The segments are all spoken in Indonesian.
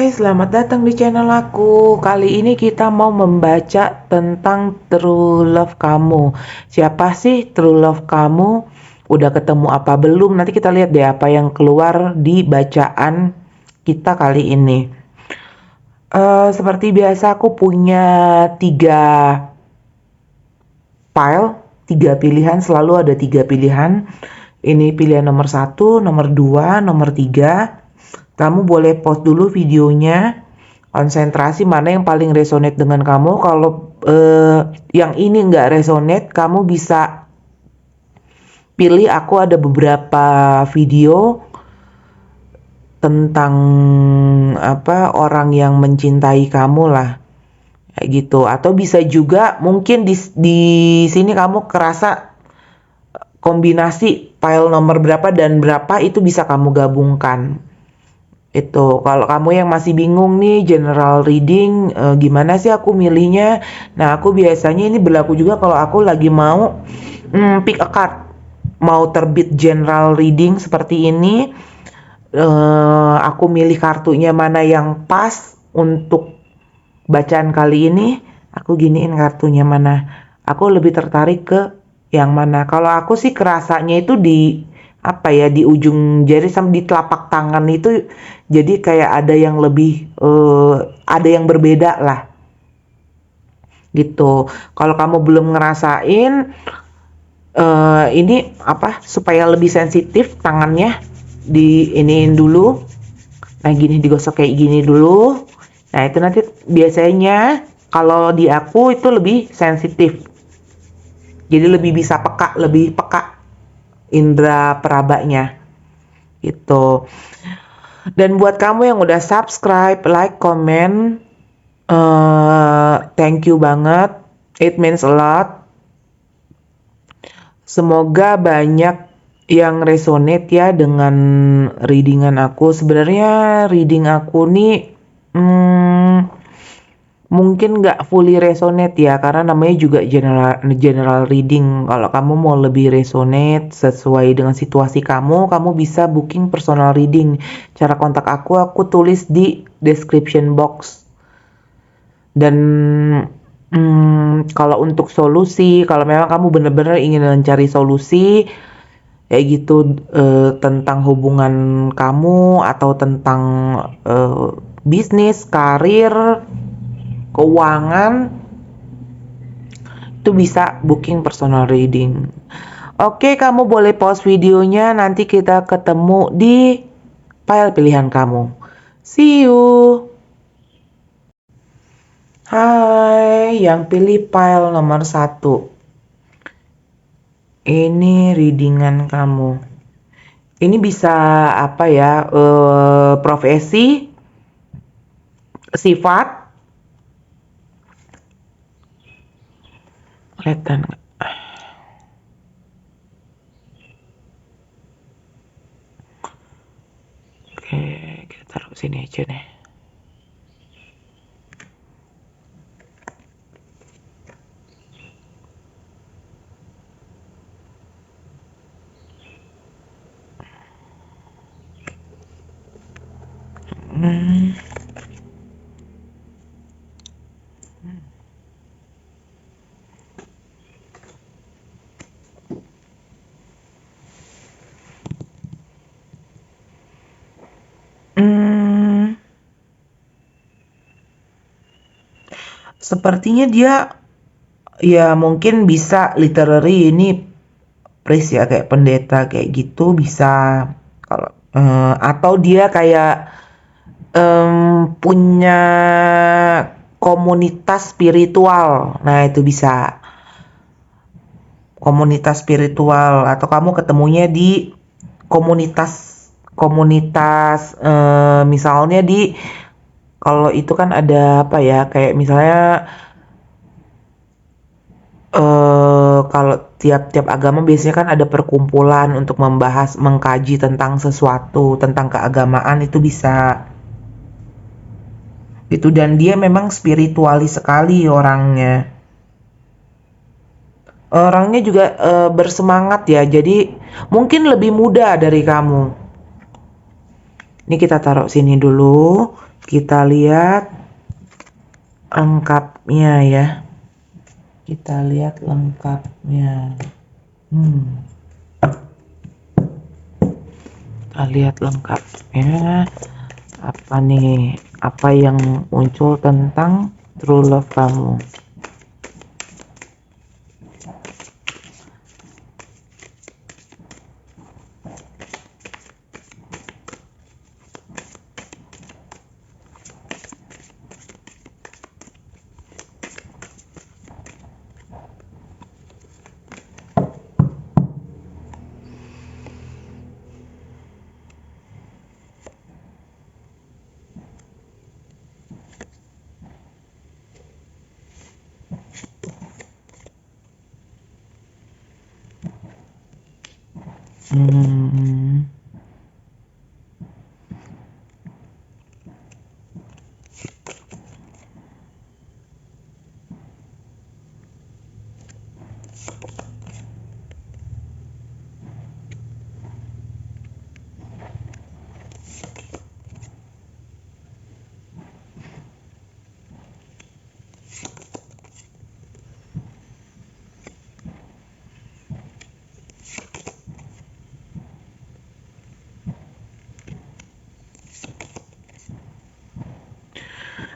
Hai, selamat datang di channel aku. Kali ini kita mau membaca tentang True Love Kamu. Siapa sih True Love Kamu? Udah ketemu apa belum? Nanti kita lihat deh apa yang keluar di bacaan kita kali ini. Seperti biasa aku punya 3 pilihan, selalu ada 3 pilihan. Ini pilihan nomor 1, nomor 2, nomor 3. Kamu boleh pause dulu videonya, konsentrasi mana yang paling resonate dengan kamu. Kalau yang ini nggak resonate, kamu bisa pilih. Aku ada beberapa video tentang orang yang mencintai kamu lah, kayak gitu. Atau bisa juga mungkin di sini kamu kerasa kombinasi file nomor berapa dan berapa itu bisa kamu gabungkan. Itu kalau kamu yang masih bingung nih general reading, gimana sih aku milihnya. Nah, aku biasanya ini berlaku juga kalau aku lagi mau pick a card, mau terbit general reading seperti ini. Aku milih kartunya mana yang pas untuk bacaan kali ini. Aku giniin kartunya mana, aku lebih tertarik ke yang mana. Kalau aku sih kerasanya itu di ujung jari sama di telapak tangan itu, jadi kayak ada yang lebih ada yang berbeda lah gitu. Kalau kamu belum ngerasain ini supaya lebih sensitif tangannya, diiniin dulu. Nah, gini, digosok kayak gini dulu. Nah, itu nanti biasanya kalau di aku itu lebih sensitif, jadi lebih bisa lebih peka indera perabanya gitu. Dan buat kamu yang udah subscribe, like, comment, thank you banget, it means a lot. Semoga banyak yang resonate ya dengan readingan aku. Sebenarnya reading aku nih mungkin nggak fully resonate ya, karena namanya juga general reading. Kalau kamu mau lebih resonate sesuai dengan situasi kamu bisa booking personal reading. Cara kontak aku tulis di description box. Dan kalau untuk solusi, kalau memang kamu benar-benar ingin mencari solusi kayak gitu, tentang hubungan kamu atau tentang bisnis, karir, keuangan, itu bisa booking personal reading. Oke, kamu boleh pause videonya, nanti kita ketemu di file pilihan kamu. See you. Hai, yang pilih file nomor 1. Ini readingan kamu. Ini bisa profesi, sifat, kelihatan nggak? Oke, kita taruh sini aja deh. Sepertinya dia ya mungkin bisa literary, ini priest ya, kayak pendeta kayak gitu bisa. Kalau atau dia kayak punya komunitas spiritual. Nah, itu bisa komunitas spiritual, atau kamu ketemunya di komunitas misalnya di, kalau itu kan ada kayak misalnya kalau tiap-tiap agama biasanya kan ada perkumpulan untuk mengkaji tentang sesuatu, tentang keagamaan, itu bisa. Itu, dan dia memang spiritualis sekali orangnya. Orangnya juga bersemangat ya, jadi mungkin lebih muda dari kamu. Ini kita taruh sini dulu. Kita lihat lengkapnya ya. Kita lihat lengkapnya. Kita lihat lengkapnya. Apa nih? Apa yang muncul tentang true love kamu?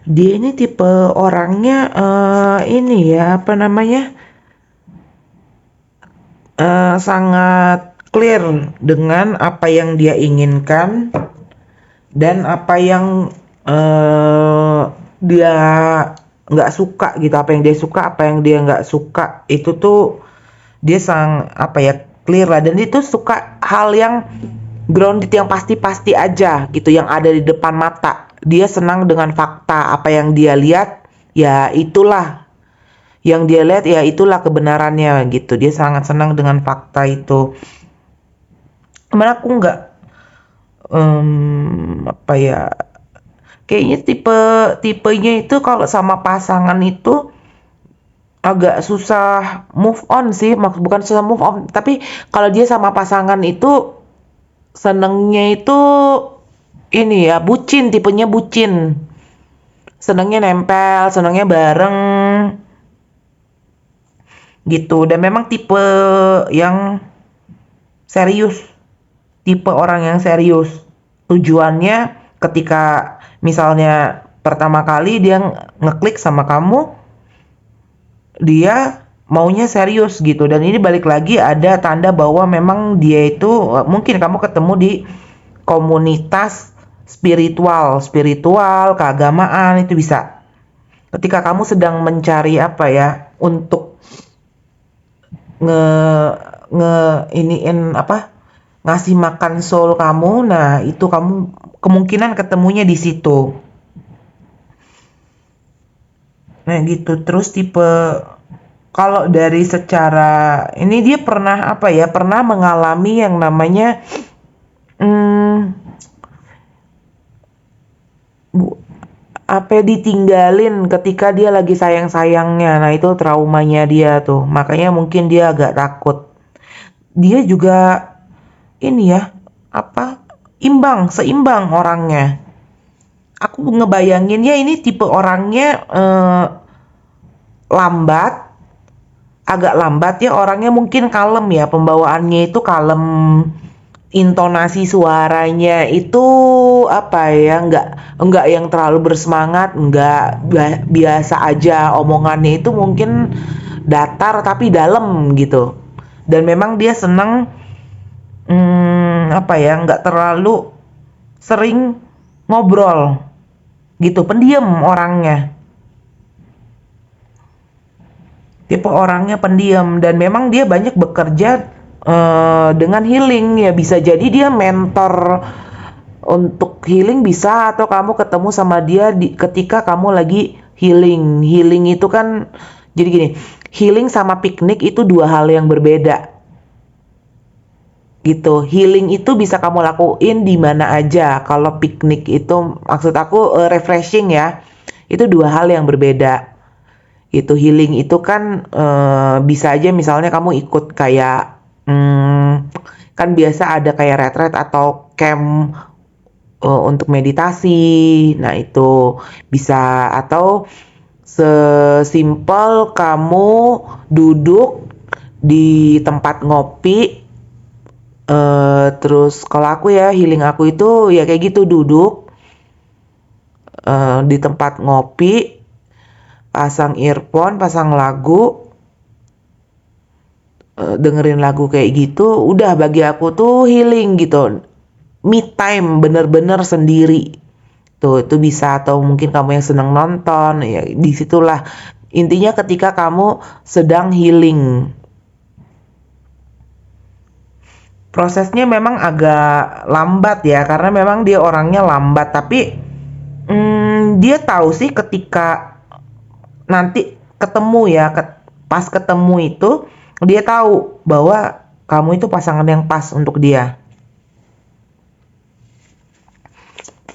Dia ini tipe orangnya ini ya, apa namanya, sangat clear dengan apa yang dia inginkan dan apa yang dia nggak suka gitu. Apa yang dia suka, apa yang dia nggak suka, itu tuh dia clear lah. Dan itu suka hal yang grounded, yang pasti-pasti aja gitu, yang ada di depan mata. Dia senang dengan fakta. Apa yang dia lihat, ya itulah yang dia lihat, ya itulah kebenarannya gitu. Dia sangat senang dengan fakta itu. Cuman aku nggak kayaknya tipenya itu kalau sama pasangan itu agak susah move on sih. Bukan susah move on, tapi kalau dia sama pasangan itu senengnya itu ini ya, bucin, tipenya bucin. Senengnya nempel, senengnya bareng gitu. Dan memang tipe yang serius, tipe orang yang serius. Tujuannya ketika misalnya pertama kali dia ngeklik sama kamu, dia maunya serius gitu. Dan ini balik lagi ada tanda bahwa memang dia itu mungkin kamu ketemu di komunitas spiritual, keagamaan, itu bisa. Ketika kamu sedang mencari untuk ngasih makan soul kamu, nah itu kamu kemungkinan ketemunya di situ. Nah gitu. Terus tipe, kalau dari secara ini, dia pernah pernah mengalami yang namanya ditinggalin ketika dia lagi sayang-sayangnya. Nah itu traumanya dia tuh, makanya mungkin dia agak takut. Dia juga ini ya, seimbang orangnya. Aku ngebayanginnya ini tipe orangnya agak lambat ya orangnya, mungkin kalem ya, pembawaannya itu kalem, intonasi suaranya itu enggak yang terlalu bersemangat, enggak, biasa aja. Omongannya itu mungkin datar tapi dalam gitu. Dan memang dia senang enggak terlalu sering ngobrol gitu, pendiam orangnya. Tipe orangnya pendiam, dan memang dia banyak bekerja dengan healing ya. Bisa jadi dia mentor untuk healing, bisa, atau kamu ketemu sama dia ketika kamu lagi healing. Healing itu kan, jadi gini, healing sama piknik itu dua hal yang berbeda gitu. Healing itu bisa kamu lakuin di mana aja. Kalau piknik itu, maksud aku refreshing ya, itu dua hal yang berbeda. Itu healing itu kan bisa aja misalnya kamu ikut kayak kan biasa ada kayak retreat atau camp untuk meditasi. Nah, itu bisa, atau sesimpel kamu duduk di tempat ngopi. Terus kalau aku ya, healing aku itu ya kayak gitu, duduk di tempat ngopi, pasang earphone, pasang lagu, dengerin lagu kayak gitu. Udah, bagi aku tuh healing gitu, me time, bener-bener sendiri. Tuh, itu bisa. Atau mungkin kamu yang seneng nonton, ya disitulah intinya ketika kamu sedang healing. Prosesnya memang agak lambat ya, karena memang dia orangnya lambat, tapi dia tahu sih ketika nanti ketemu ya, pas ketemu itu dia tahu bahwa kamu itu pasangan yang pas untuk dia.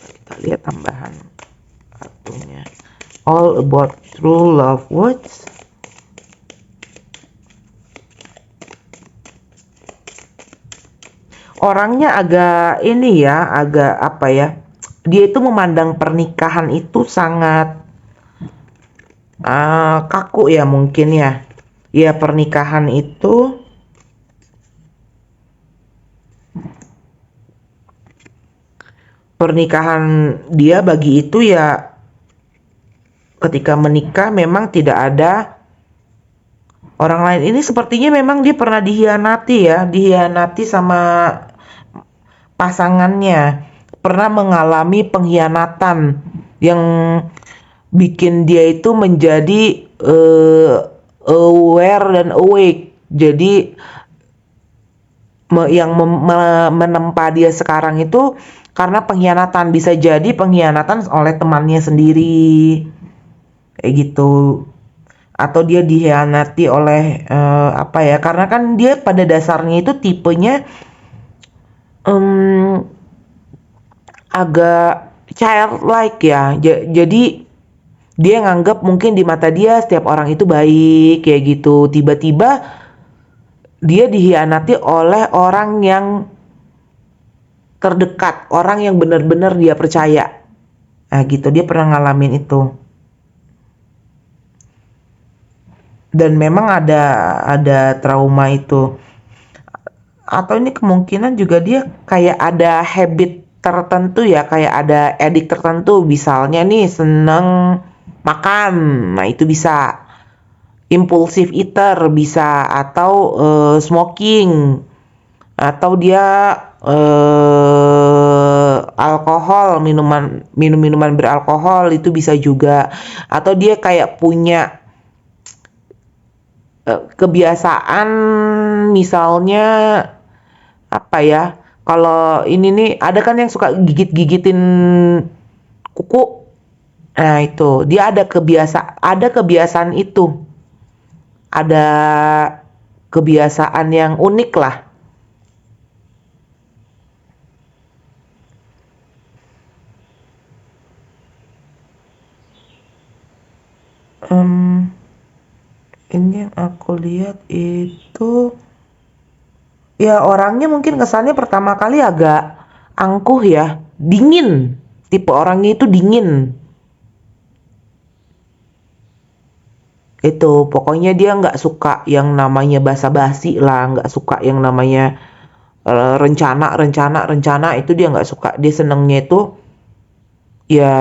Kita lihat tambahan kartunya. All about true love words. Orangnya agak ini ya, agak apa ya, dia itu memandang pernikahan itu sangat kaku ya mungkin ya. Ya, pernikahan itu dia bagi itu ya, ketika menikah memang tidak ada orang lain. Ini sepertinya memang dia pernah dihianati sama pasangannya, pernah mengalami pengkhianatan yang bikin dia itu menjadi aware dan awake. Jadi yang menempa dia sekarang itu karena pengkhianatan. Bisa jadi pengkhianatan oleh temannya sendiri, kayak gitu. Atau dia dikhianati oleh apa ya, karena kan dia pada dasarnya itu tipenya agak childlike ya. Jadi dia nganggap mungkin di mata dia setiap orang itu baik kayak gitu. Tiba-tiba dia dikhianati oleh orang yang terdekat, orang yang benar-benar dia percaya. Nah gitu, dia pernah ngalamin itu. Dan memang ada trauma itu. Atau ini kemungkinan juga dia kayak ada habit tertentu ya, kayak ada edik tertentu. Misalnya nih seneng makan, nah itu bisa. Impulsive eater bisa, atau smoking, atau dia alkohol, minuman beralkohol itu bisa juga. Atau dia kayak punya kebiasaan, misalnya apa ya, kalau ini nih ada kan yang suka gigitin kuku. Nah itu dia ada kebiasaan itu, ada kebiasaan yang unik lah. Ini yang aku lihat itu ya, orangnya mungkin kesannya pertama kali agak angkuh ya, dingin. Tipe orangnya itu dingin. Itu pokoknya dia nggak suka yang namanya basa-basi lah, nggak suka yang namanya rencana itu dia nggak suka. Dia senengnya itu ya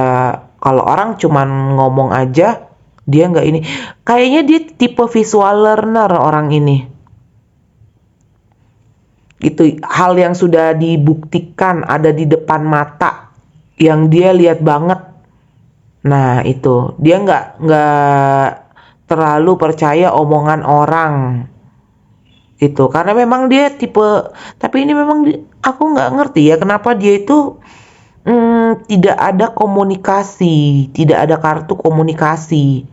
kalau orang cuman ngomong aja, dia nggak ini. Kayaknya dia tipe visual learner orang ini. Itu hal yang sudah dibuktikan ada di depan mata, yang dia lihat banget. Nah itu dia nggak terlalu percaya omongan orang itu, karena memang dia tipe. Tapi ini memang aku nggak ngerti ya kenapa dia itu tidak ada komunikasi, tidak ada kartu komunikasi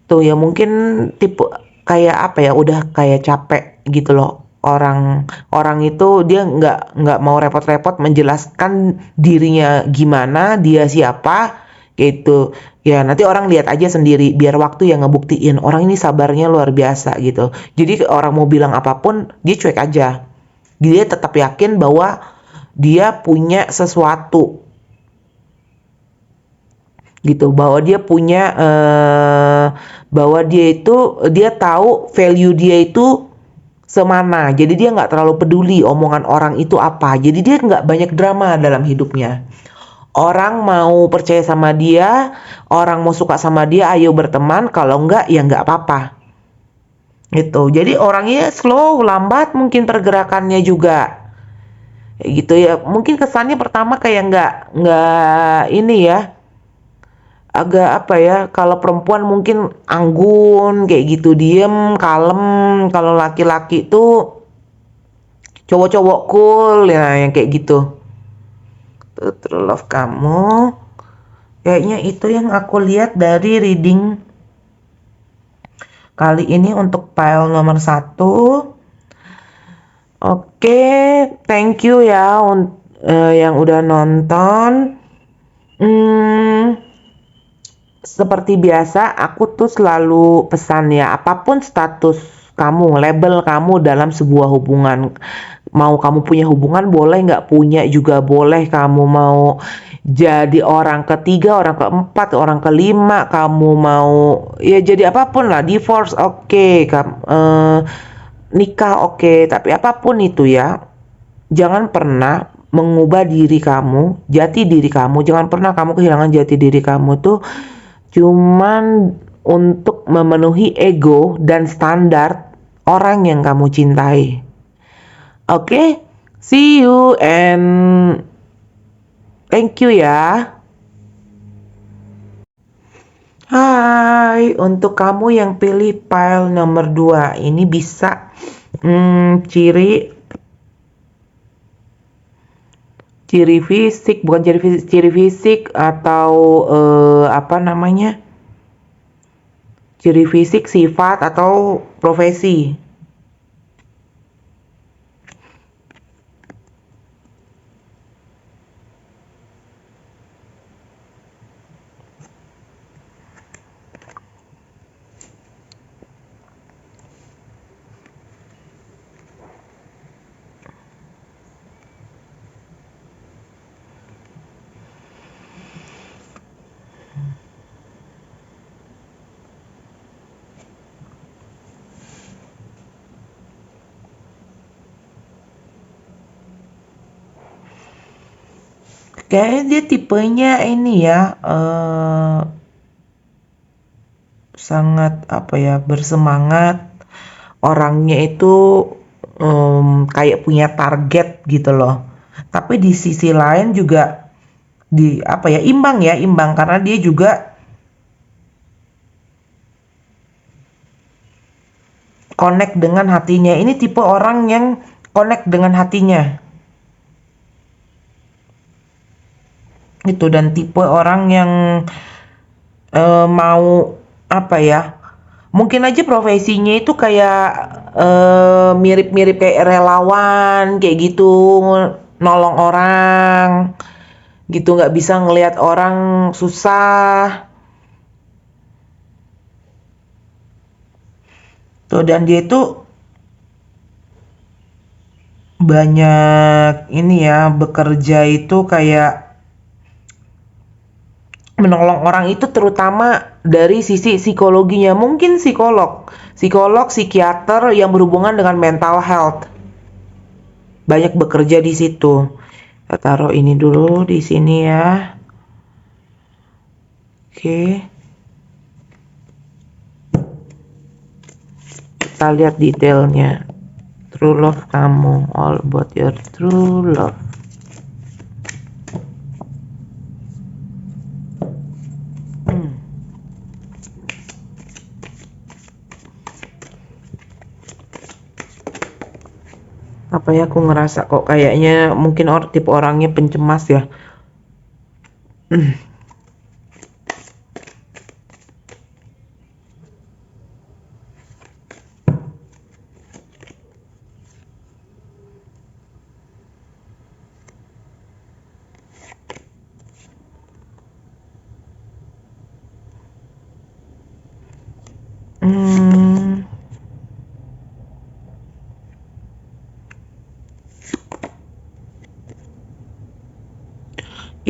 tuh ya. Mungkin tipe kayak apa ya, udah kayak capek gitu loh. Orang itu dia nggak mau repot-repot menjelaskan dirinya gimana, dia siapa gitu ya. Nanti orang lihat aja sendiri, biar waktu yang ngebuktiin. Orang ini sabarnya luar biasa gitu. Jadi orang mau bilang apapun dia cuek aja, dia tetap yakin bahwa dia punya sesuatu gitu, bahwa dia punya bahwa dia tahu value dia itu semana. Jadi dia nggak terlalu peduli omongan orang itu apa. Jadi dia nggak banyak drama dalam hidupnya. Orang mau percaya sama dia, orang mau suka sama dia, ayo berteman. Kalau enggak, ya nggak apa-apa. Gitu. Jadi orangnya slow, lambat mungkin pergerakannya juga. Kayak gitu ya. Mungkin kesannya pertama kayak nggak ini ya. Agak apa ya, kalau perempuan mungkin anggun kayak gitu, diem, kalem. Kalau laki-laki tuh cowok-cowok cool ya, yang kayak gitu. Tuh, true love kamu. Kayaknya itu yang aku lihat dari reading kali ini untuk pile nomor 1. Oke, thank you ya yang udah nonton. Seperti biasa, aku tuh selalu pesan ya, apapun status kamu, label kamu dalam sebuah hubungan. Mau kamu punya hubungan boleh, nggak punya juga boleh. Kamu mau jadi orang ketiga, orang keempat, orang kelima, kamu mau ya jadi apapun lah, divorce oke, nikah oke, tapi apapun itu ya, jangan pernah mengubah diri kamu, jati diri kamu. Jangan pernah kamu kehilangan jati diri kamu tuh cuman untuk memenuhi ego dan standar orang yang kamu cintai. Oke, see you and thank you ya. Hai, untuk kamu yang pilih pile nomor 2, ini bisa ciri fisik, bukan ciri fisik atau apa namanya? Ciri fisik, sifat atau profesi. Kayaknya dia tipenya ini ya, sangat apa ya, bersemangat. Orangnya itu kayak punya target gitu loh. Tapi di sisi lain juga di apa ya, imbang karena dia juga connect dengan hatinya. Ini tipe orang yang connect dengan hatinya. Itu, dan tipe orang yang mau apa ya? Mungkin aja profesinya itu kayak mirip-mirip kayak relawan kayak gitu, nolong orang gitu, nggak bisa ngelihat orang susah tuh. Dan dia itu banyak ini ya, bekerja itu kayak menolong orang itu terutama dari sisi psikologinya. Mungkin psikolog, psikiater yang berhubungan dengan mental health. Banyak bekerja di situ. Kita taruh ini dulu di sini ya. Oke. Kita lihat detailnya. True love kamu, all about your true love. Apa ya, aku ngerasa kok kayaknya mungkin tipe orangnya pencemas ya.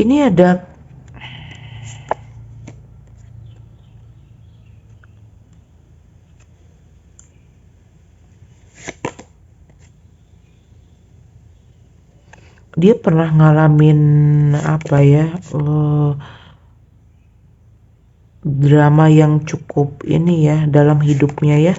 Ini ada dia pernah ngalamin apa ya, drama yang cukup ini ya dalam hidupnya ya.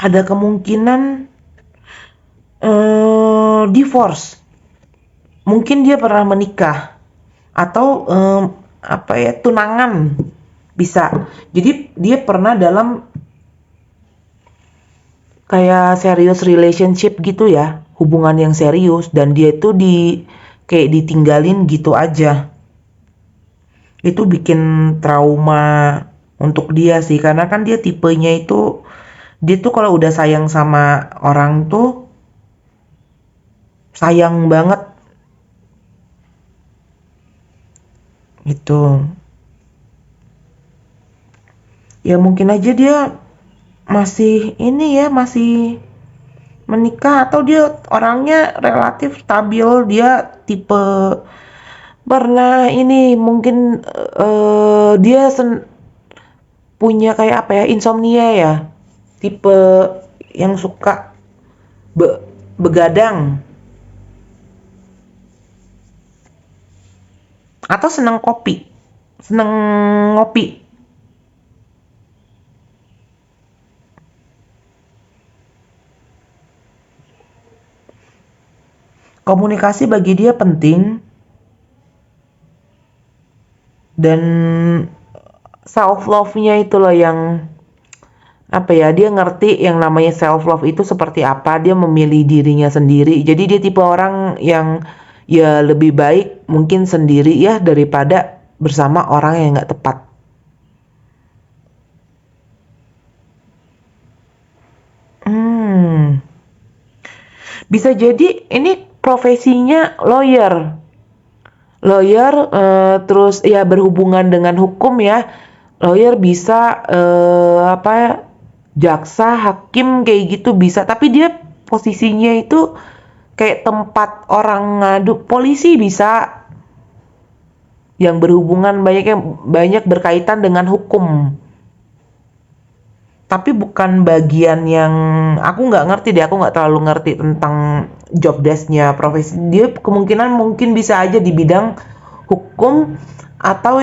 Ada kemungkinan divorce. Mungkin dia pernah menikah atau apa ya, tunangan bisa. Jadi dia pernah dalam kayak serious relationship gitu ya, hubungan yang serius, dan dia itu kayak ditinggalin gitu aja. Itu bikin trauma untuk dia sih, karena kan dia tipenya itu, dia tuh kalau udah sayang sama orang tuh sayang banget gitu. Ya mungkin aja dia masih ini ya, masih menikah, atau dia orangnya relatif stabil, dia tipe pernah ini mungkin dia punya kayak apa ya, insomnia ya, tipe yang suka begadang, atau seneng ngopi. Komunikasi bagi dia penting, dan self love-nya itu loh yang apa ya, dia ngerti yang namanya self love itu seperti apa, dia memilih dirinya sendiri. Jadi dia tipe orang yang ya lebih baik mungkin sendiri ya daripada bersama orang yang nggak tepat. Hmm, bisa jadi ini profesinya lawyer. Lawyer, terus ya berhubungan dengan hukum ya. Lawyer bisa apa ya, jaksa, hakim kayak gitu bisa. Tapi dia posisinya itu kayak tempat orang ngadu, polisi bisa, yang berhubungan banyak berkaitan dengan hukum. Tapi bukan bagian yang, aku nggak ngerti deh, aku nggak terlalu ngerti tentang job desk-nya profesi dia. Kemungkinan mungkin bisa aja di bidang hukum, atau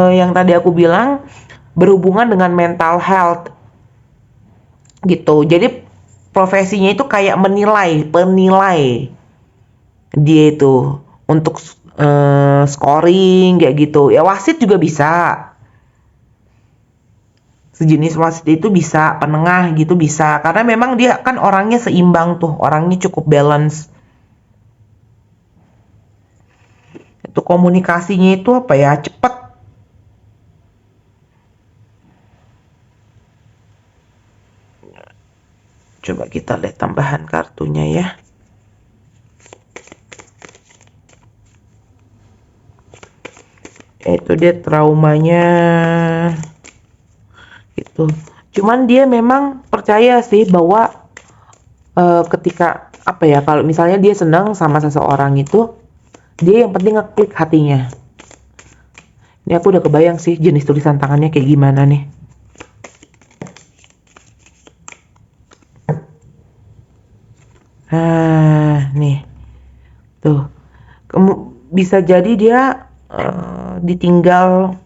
yang tadi aku bilang berhubungan dengan mental health gitu. Jadi profesinya itu kayak penilai dia itu untuk scoring kayak gitu ya. Wasit juga bisa, sejenis wasit itu bisa, penengah gitu bisa, karena memang dia kan orangnya seimbang tuh, orangnya cukup balance. Itu komunikasinya itu apa ya, cepet. Coba kita lihat tambahan kartunya ya. Itu dia traumanya itu. Cuman dia memang percaya sih bahwa ketika apa ya, kalau misalnya dia senang sama seseorang itu, dia yang penting ngeklik hatinya. Ini aku udah kebayang sih jenis tulisan tangannya kayak gimana nih. Nih tuh, bisa jadi dia ditinggal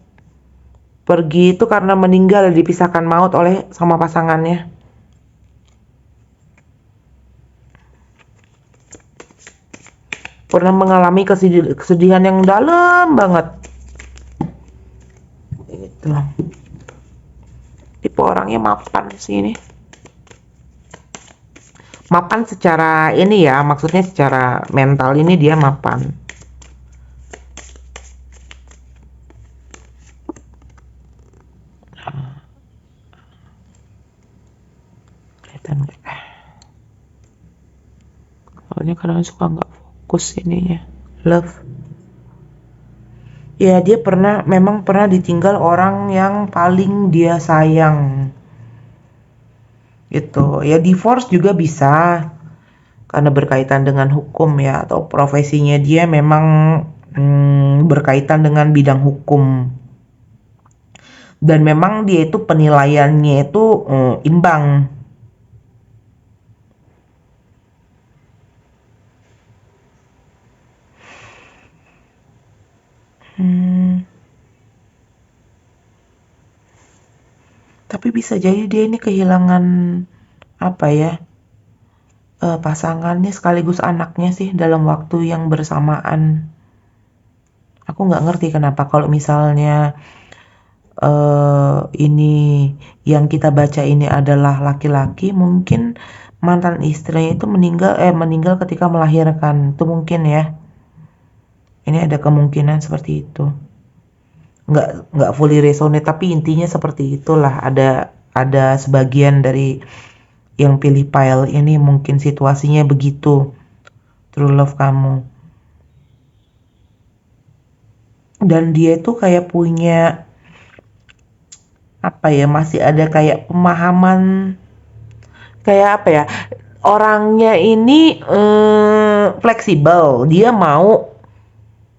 pergi itu karena meninggal, dipisahkan maut oleh sama pasangannya. Pernah mengalami kesedihan yang dalam banget. Itu tipe orangnya mapan sih ini. Mapan secara ini ya, maksudnya secara mental ini dia mapan. Kelihatan nggak? soalnya kadang suka nggak fokus ininya. Love. Ya, dia memang pernah ditinggal orang yang paling dia sayang. Gitu. Ya, divorce juga bisa karena berkaitan dengan hukum ya, atau profesinya dia memang berkaitan dengan bidang hukum. Dan memang dia itu penilaiannya itu imbang. Tapi bisa jadi dia ini kehilangan apa ya, pasangannya sekaligus anaknya sih dalam waktu yang bersamaan. Aku nggak ngerti kenapa kalau misalnya ini yang kita baca ini adalah laki-laki, mungkin mantan istrinya itu meninggal ketika melahirkan. Itu mungkin ya. Ini ada kemungkinan seperti itu. Nggak fully resonate, tapi intinya seperti itulah. Ada sebagian dari yang pilih pile ini mungkin situasinya begitu. True love kamu. Dan dia itu kayak punya apa ya, masih ada kayak pemahaman kayak apa ya, orangnya ini fleksibel, dia mau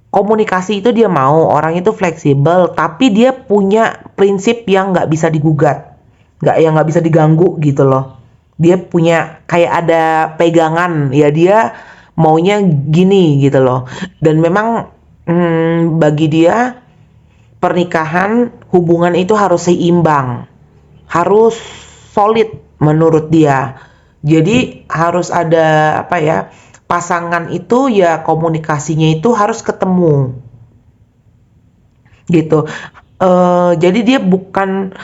komunikasi itu, dia mau orang itu fleksibel, tapi dia punya prinsip yang nggak bisa digugat, nggak bisa diganggu gitu loh. Dia punya kayak ada pegangan ya, dia maunya gini gitu loh. Dan memang bagi dia pernikahan, hubungan itu harus seimbang, harus solid menurut dia. Jadi harus ada apa ya, pasangan itu ya komunikasinya itu harus ketemu gitu. Jadi dia bukan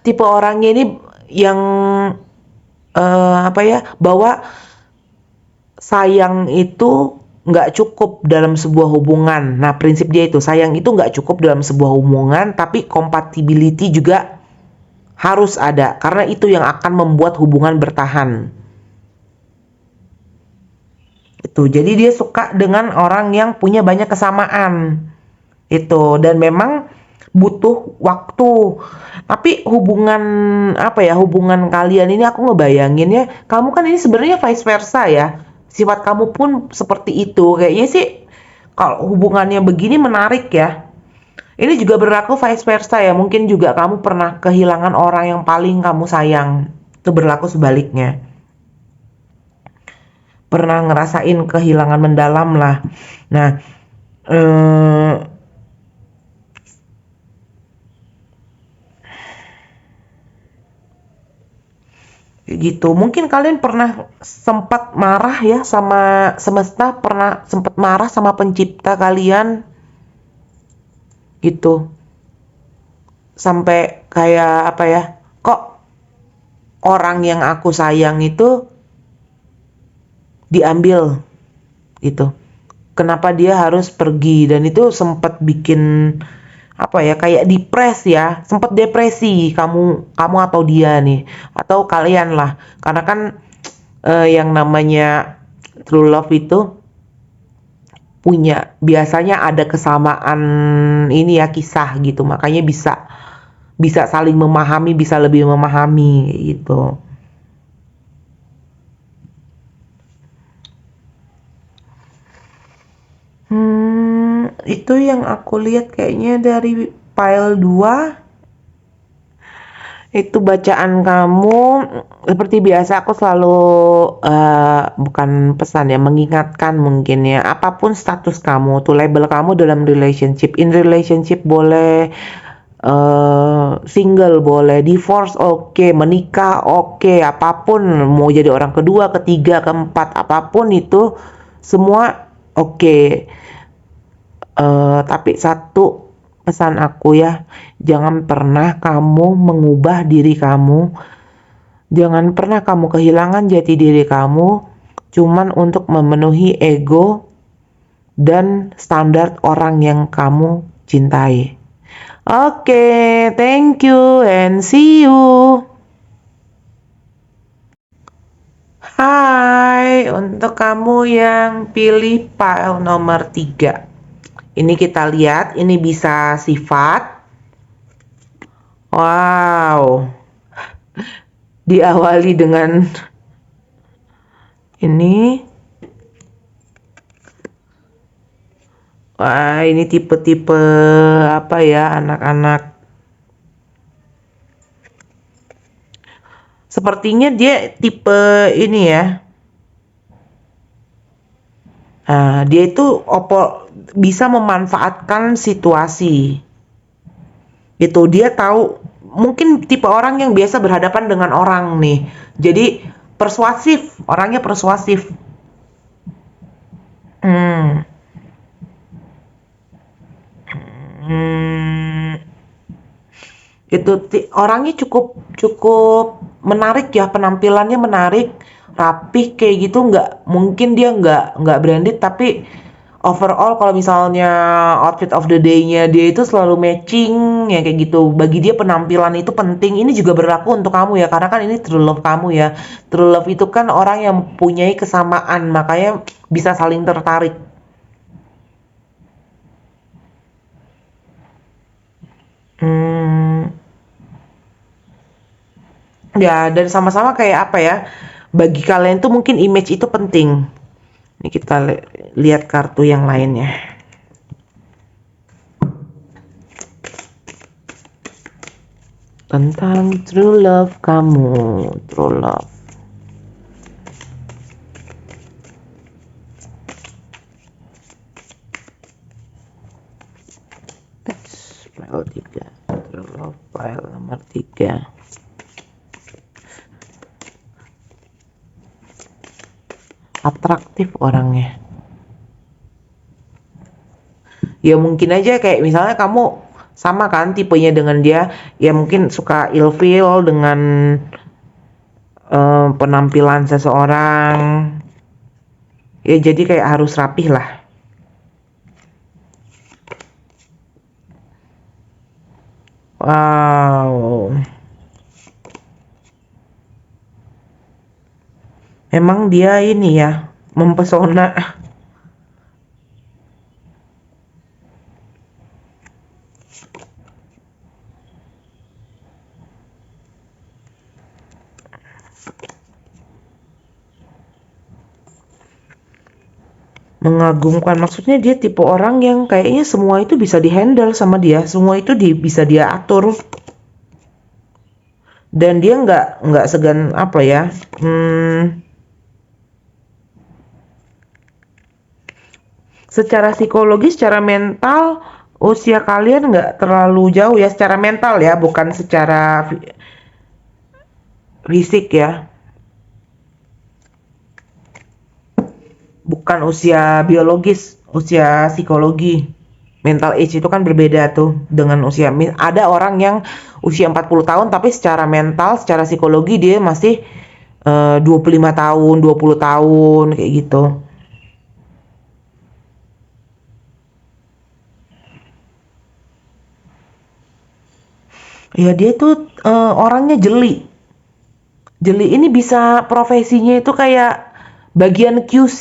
tipe orangnya ini yang apa ya, bahwa sayang itu nggak cukup dalam sebuah hubungan. Nah, prinsip dia itu sayang itu nggak cukup dalam sebuah hubungan, tapi compatibility juga harus ada, karena itu yang akan membuat hubungan bertahan. Itu. Jadi dia suka dengan orang yang punya banyak kesamaan. Itu. Dan memang butuh waktu. Tapi hubungan apa ya, hubungan kalian ini aku ngebayanginnya, kamu kan ini sebenarnya vice versa ya. Sifat kamu pun seperti itu. Kayaknya sih kalau hubungannya begini menarik ya. Ini juga berlaku vice versa ya. Mungkin juga kamu pernah kehilangan orang yang paling kamu sayang. Itu berlaku sebaliknya. Pernah ngerasain kehilangan mendalam lah. Nah, gitu. Mungkin kalian pernah sempat marah ya sama semesta, pernah sempat marah sama pencipta kalian gitu. Sampai kayak apa ya, kok orang yang aku sayang itu diambil gitu. Kenapa dia harus pergi? Dan itu sempat bikin apa ya, kayak ya, sempat depresi kamu atau dia nih, atau kalian lah, karena kan yang namanya true love itu biasanya ada kesamaan ini ya, kisah gitu, makanya bisa saling memahami, bisa lebih memahami gitu. Itu yang aku lihat kayaknya dari pile 2. Itu bacaan kamu. Seperti biasa aku selalu bukan pesan ya, mengingatkan mungkin ya, apapun status kamu, tuh label kamu dalam relationship. In relationship boleh, single boleh, divorce oke, menikah oke, apapun, mau jadi orang kedua, ketiga, keempat, apapun itu semua oke. Tapi satu pesan aku ya, jangan pernah kamu mengubah diri kamu, jangan pernah kamu kehilangan jati diri kamu cuman untuk memenuhi ego dan standar orang yang kamu cintai. Oke, thank you and see you. Hai. untuk kamu yang pilih pile nomor 3. Ini kita lihat, ini bisa sifat. Wow. Diawali dengan ini. Wah, ini tipe-tipe apa ya, anak-anak. Sepertinya dia tipe ini ya. Dia itu bisa memanfaatkan situasi. Itu dia tahu, mungkin tipe orang yang biasa berhadapan dengan orang nih. Jadi persuasif, orangnya persuasif. Hmm. Itu orangnya cukup menarik ya, penampilannya menarik, rapih kayak gitu. Mungkin dia nggak branded, tapi overall kalau misalnya outfit of the day-nya dia itu selalu matching ya kayak gitu. Bagi dia penampilan itu penting. Ini juga berlaku untuk kamu ya, karena kan ini true love kamu ya. True love itu kan orang yang mempunyai kesamaan, makanya bisa saling tertarik. Hmm. Ya, dan sama-sama kayak apa ya? Bagi kalian tuh mungkin image itu penting. Ini kita lihat kartu yang lainnya. Tentang true love kamu, true love. File 3, true love file nomor 3. Atraktif orangnya. Ya mungkin aja kayak misalnya kamu sama kan tipenya dengan dia, ya mungkin suka ilfeel dengan penampilan seseorang. Ya jadi kayak harus rapih lah. Wow. Emang dia ini ya, mempesona. Mengagumkan, maksudnya dia tipe orang yang kayaknya semua itu bisa dihandle sama dia, semua itu bisa dia atur. Dan dia nggak segan apa ya, secara psikologis, secara mental, usia kalian nggak terlalu jauh ya, secara mental ya, bukan secara fisik ya. Bukan usia biologis, usia psikologi. Mental age itu kan berbeda tuh dengan usia. Ada orang yang usia 40 tahun tapi secara mental, secara psikologi dia masih 25 tahun, 20 tahun kayak gitu. Ya dia tuh orangnya jeli. Jeli ini bisa profesinya itu kayak bagian QC,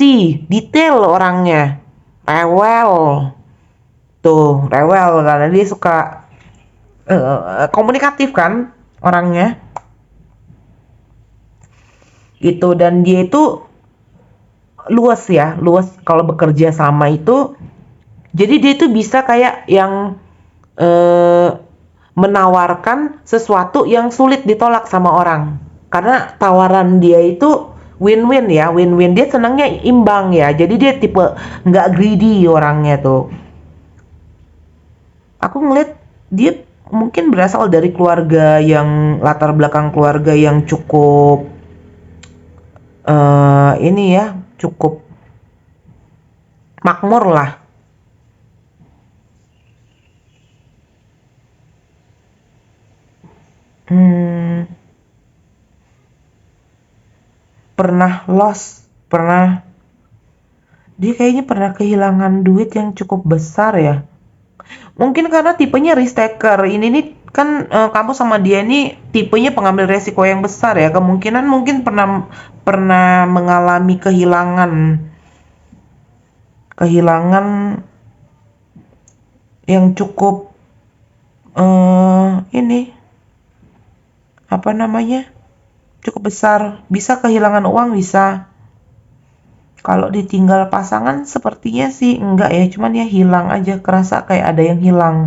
detail orangnya. Rewel. Tuh, rewel karena dia suka komunikatif kan orangnya. Gitu, dan dia itu luas ya, luas kalau bekerja sama itu. Jadi dia itu bisa kayak yang menawarkan sesuatu yang sulit ditolak sama orang. Karena tawaran dia itu win-win ya, win-win. Dia senangnya imbang ya. Jadi dia tipe nggak greedy orangnya tuh. Aku ngeliat dia mungkin berasal dari keluarga yang latar belakang keluarga yang cukup ini ya, cukup makmur lah. Pernah loss, dia kayaknya pernah kehilangan duit yang cukup besar ya. Mungkin karena tipenya risk taker. Ini nih kan kamu sama dia ini tipenya pengambil resiko yang besar ya. Kemungkinan mungkin pernah pernah mengalami kehilangan yang cukup ini apa namanya? Cukup besar. Bisa kehilangan uang, bisa. Kalau ditinggal pasangan sepertinya sih enggak ya, cuman ya hilang aja, kerasa kayak ada yang hilang.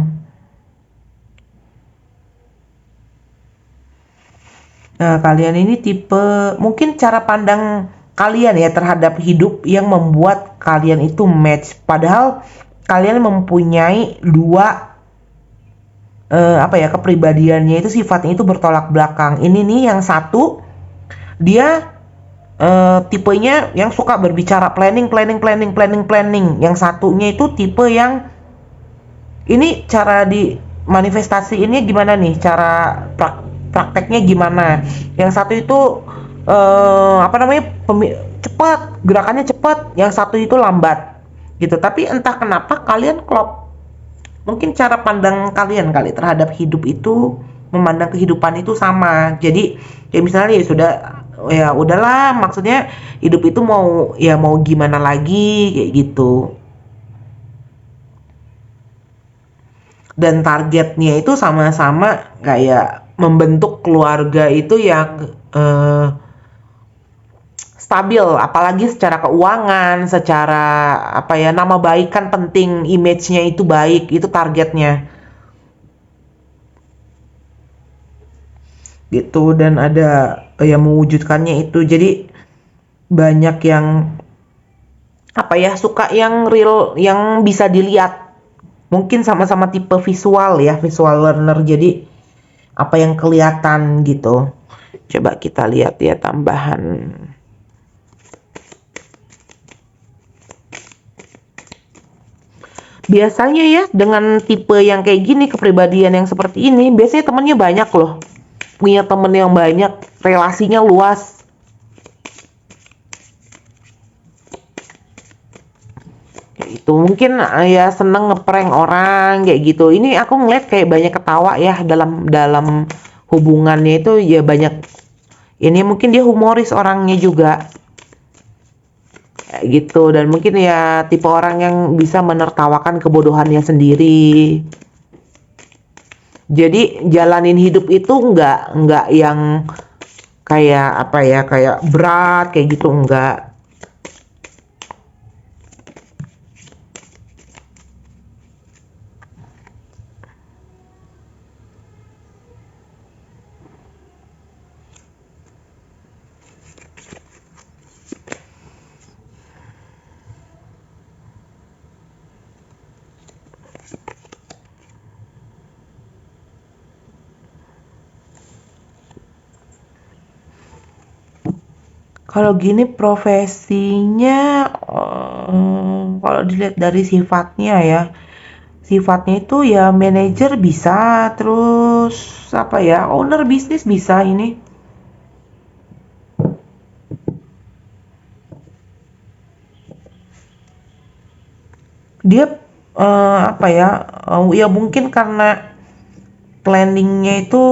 Nah, kalian ini tipe, mungkin cara pandang kalian ya terhadap hidup yang membuat kalian itu match. Padahal kalian mempunyai dua apa ya, kepribadiannya itu sifatnya itu bertolak belakang. Ini nih yang satu dia tipenya yang suka berbicara planning. Yang satunya itu tipe yang ini cara di manifestasi ini gimana nih? Cara prakteknya gimana? Yang satu itu apa namanya? Cepat, gerakannya cepat, yang satu itu lambat. Gitu. Tapi entah kenapa kalian klop. Mungkin cara pandang kalian kali terhadap hidup itu, memandang kehidupan itu sama. Jadi ya misalnya ya sudah, ya udahlah, maksudnya hidup itu mau ya mau gimana lagi kayak gitu. Dan targetnya itu sama-sama kayak membentuk keluarga itu yang stabil, apalagi secara keuangan, secara apa ya, nama baik kan penting, image-nya itu baik, itu targetnya gitu. Dan ada yang mewujudkannya itu, jadi banyak yang apa ya, suka yang real, yang bisa dilihat. Mungkin sama-sama tipe visual ya, visual learner, jadi apa yang kelihatan gitu. Coba kita lihat ya tambahan. Biasanya ya dengan tipe yang kayak gini, kepribadian yang seperti ini, biasanya temennya banyak loh. Punya temen yang banyak, relasinya luas. Kayak gitu. Mungkin ya seneng ngeprank orang kayak gitu. Ini aku ngeliat kayak banyak ketawa ya dalam dalam hubungannya itu, ya banyak. Ini mungkin dia humoris orangnya juga. Kayak gitu. Dan mungkin ya tipe orang yang bisa menertawakan kebodohannya sendiri. Jadi jalanin hidup itu nggak yang kayak apa ya, kayak berat kayak gitu, enggak. Kalau gini profesinya, kalau dilihat dari sifatnya ya, sifatnya itu ya manajer bisa, terus apa ya, owner bisnis bisa ini. Dia apa ya, ya mungkin karena planningnya itu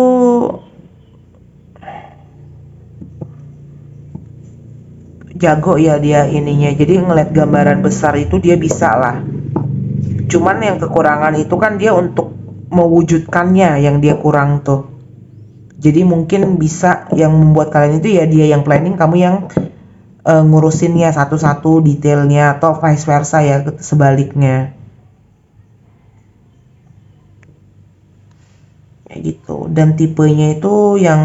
jago ya dia ininya. Jadi ngeliat gambaran besar itu dia bisa lah. Cuman yang kekurangan itu kan dia untuk mewujudkannya yang dia kurang tuh. Jadi mungkin bisa yang membuat kalian itu ya dia yang planning, kamu yang ngurusinnya satu-satu detailnya, atau vice versa ya, sebaliknya. Kayak gitu. Dan tipenya itu yang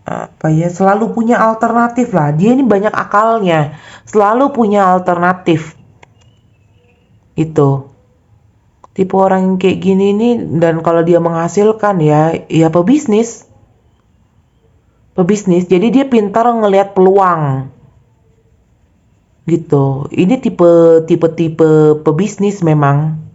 apa ya, selalu punya alternatif lah. Dia ini banyak akalnya, selalu punya alternatif. Itu tipe orang yang kayak gini nih. Dan kalau dia menghasilkan ya, ya pebisnis, jadi dia pintar ngelihat peluang gitu. Ini tipe pebisnis memang.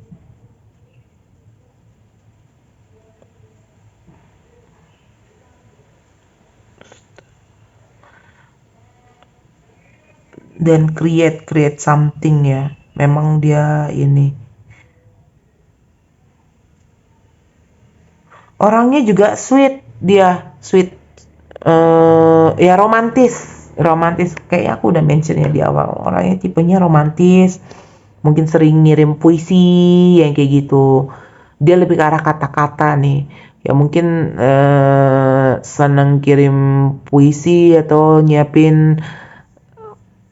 Dan create something ya, memang dia ini. Orangnya juga sweet, dia sweet, ya romantis kayak aku udah mentionnya di awal. Orangnya tipenya romantis, mungkin sering ngirim puisi yang kayak gitu. Dia lebih ke arah kata-kata nih, ya mungkin seneng kirim puisi atau nyiapin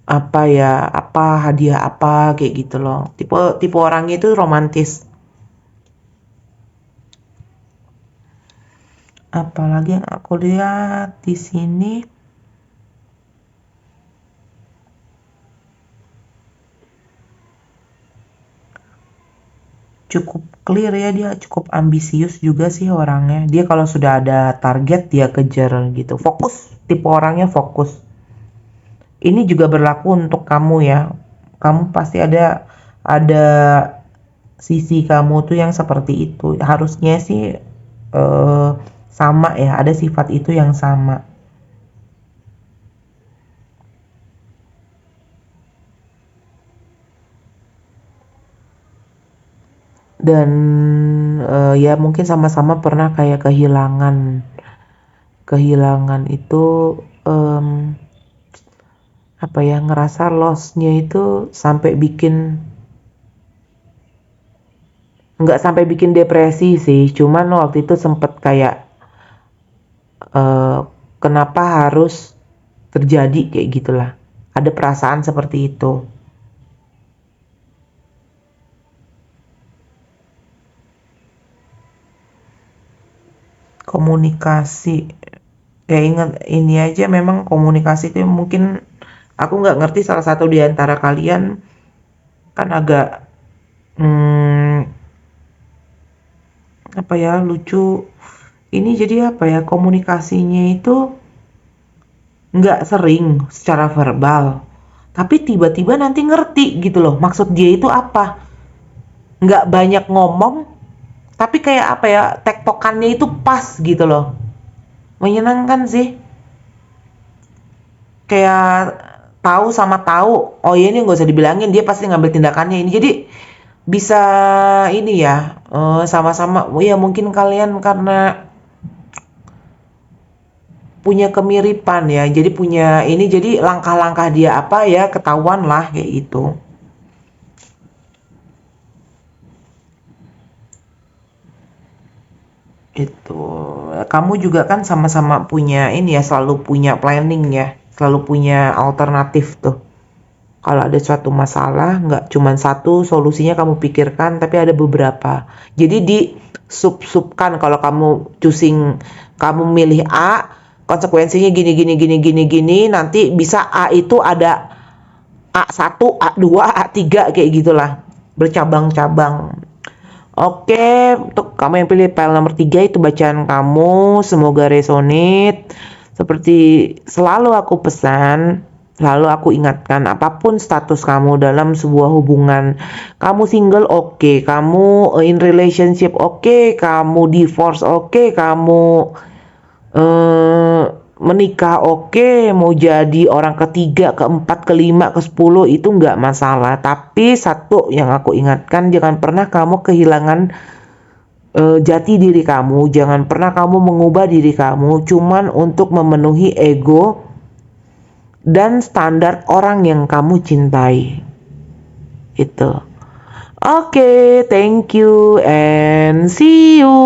apa ya, apa hadiah apa kayak gitu loh. Tipe tipe orangnya itu romantis. Apalagi yang aku lihat di sini, cukup clear ya, dia cukup ambisius juga sih orangnya. Dia kalau sudah ada target dia kejar gitu. Fokus, tipe orangnya fokus. Ini juga berlaku untuk kamu ya. Kamu pasti ada sisi kamu tuh yang seperti itu. Harusnya sih sama ya, ada sifat itu yang sama. Dan ya mungkin sama-sama pernah kayak kehilangan itu, apa ya, ngerasa loss-nya itu sampai bikin, nggak sampai bikin depresi sih, cuman waktu itu sempet kayak kenapa harus terjadi kayak gitulah, ada perasaan seperti itu. Komunikasi, ya ingat ini aja, memang komunikasi itu mungkin aku nggak ngerti, salah satu di antara kalian kan agak apa ya, lucu ini, jadi apa ya, komunikasinya itu nggak sering secara verbal, tapi tiba-tiba nanti ngerti gitu loh maksud dia itu apa. Nggak banyak ngomong, tapi kayak apa ya, tektokannya itu pas gitu loh. Menyenangkan sih. Kayak tahu sama tahu. Oh iya, ini nggak usah dibilangin, dia pasti ngambil tindakannya ini. Jadi bisa ini ya, sama-sama. Ya mungkin kalian karena punya kemiripan ya, jadi punya ini, jadi langkah-langkah dia apa ya ketahuan lah kayak gitu. Itu kamu juga kan sama-sama punya ini ya, selalu punya planning ya, selalu punya alternatif tuh. Kalau ada suatu masalah, nggak cuma satu solusinya kamu pikirkan, tapi ada beberapa. Jadi di sub-subkan, kalau kamu choosing, kamu milih A, konsekuensinya gini gini gini gini gini, nanti bisa A itu ada A1, A2, A3 kayak gitulah. Bercabang-cabang. Oke, untuk kamu yang pilih file nomor 3 itu bacaan kamu, semoga resonate. Seperti selalu aku pesan, selalu aku ingatkan, apapun status kamu dalam sebuah hubungan, kamu single oke, kamu in relationship oke, kamu divorce oke, kamu eh, menikah oke, mau jadi orang ketiga, keempat, kelima, ke-10 itu nggak masalah. Tapi satu yang aku ingatkan, jangan pernah kamu kehilangan jati diri kamu, jangan pernah kamu mengubah diri kamu cuman untuk memenuhi ego dan standar orang yang kamu cintai. Itu. Oke, thank you and see you.